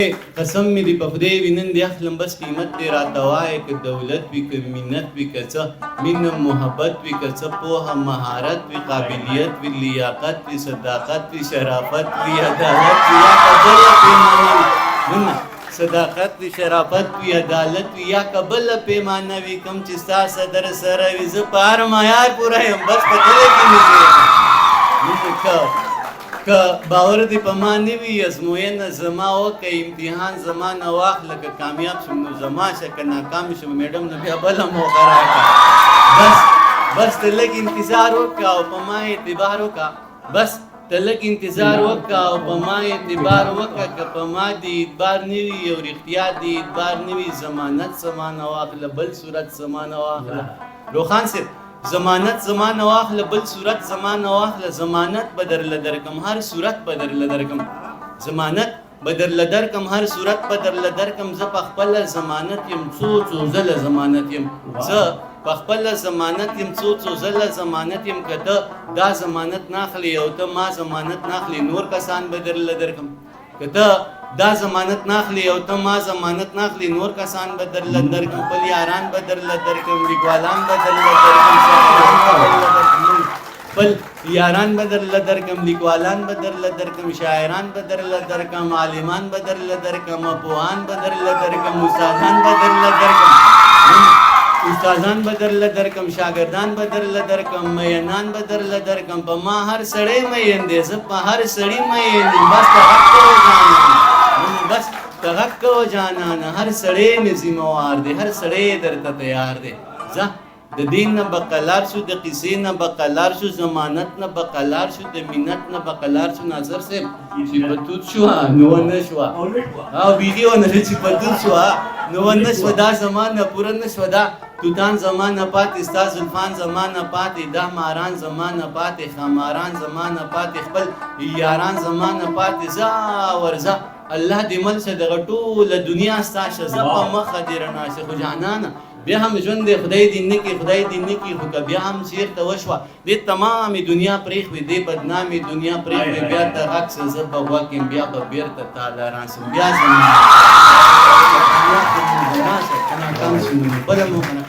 قسم مې دی په خدای وي نن دې اخلم بس قیمت دې راته وایه که دولت وي که منت وي که څه مینه محبت وي که څه پوهه مهارت وي قابلیت وي لیاقت وي صداقت وي شرافت وي عدالت وي یا که بله پیمانه وي صداقت وي شرافت وي عدالت وي یا که بله پیمانه وي کوم چې ستا صدر سره وي زه په هر معیار پوره یم بس په دغه کې مې که باور دې په ما نه وي ازموینه زما وکړه امتحان زما نه واخله که کامیاب شم نو زما شه که ناکام شم میډم نو بیا بله موقع راکړه بس ته لږ انتظار وکړه او په ما اعتبار وکړه بس ته لږ انتظار وکړه او په ما اعتبار وکړه که په ما دې اعتبار نه وي او رښتیا دې اعتبار نه وي ضمانت زما نه واخله بل صورت زما نه واخله روخان صاحب ضمانت زما نه واخله بل صورت زما نه واخله ضمانت به درله درکم هر صورت به درله درکم ضمانت به درله درکم هر صورت به درله درکم زه په خپله ضمانت یم څو ځله ضمانت یم زه په خپله ضمانت یم څو ځله ضمانت یم که ته دا ضمانت ناخلې او ته ما ضمانت ناخلې نور کسان به درله درکم که ته دا ضمانت ناخلی او ته ما ضمانت ناخلی نور کسان به درله درکم خپل یاران به درله درکم لیکوالان به درله درکم خپل یاران به درله درکم لیکوالان به درله درکم شاعران به درله درکم عالمان به درله درکم پوهان به درله درکم استادان به درله درکم استادان به درله درکم شاګردان به درله درکم مینان به درله درکم په ما هر سړی مین دی زه په هر سړي مین یم بس ته غږ کوه جانانه بس ته غږ کوه جانانه هر سړی مې ذمهوار دی هر سړی درته تیار دی ځه د دین نه بقلار شو د قصې نه بقلار شو ضمانت نه بقلار شو د منت نه بقلار شو ناظر صاحب چې په توت شوه نو ونه شوه او ویډیو نه چې په توت شوه نو ونه شوه دا زمانه پوره نه شوه دا توتان زمانه پاتې ستا زلفان زمانه پاتې دا ماران زمانه پاتې خماران زمانه پاتې خپل یاران زمانه پاتې ځه ورځه الله دې مل شه دغه ټوله دنیا ستا شه زه په مخه دې رڼا شه خو جانانه بیا هم ژوند دی خدای دې نه کړي خدای دې نه کړي خو که بیا هم چېرته وشوه دې تمامې دنیا پرېښوي دې بدنامې دنیا پرېښوي بیا ته غږ شه زه به غوږ یم بیا به بېرته تاله راسم بیا زما شه که ناکام شو نو بله موقع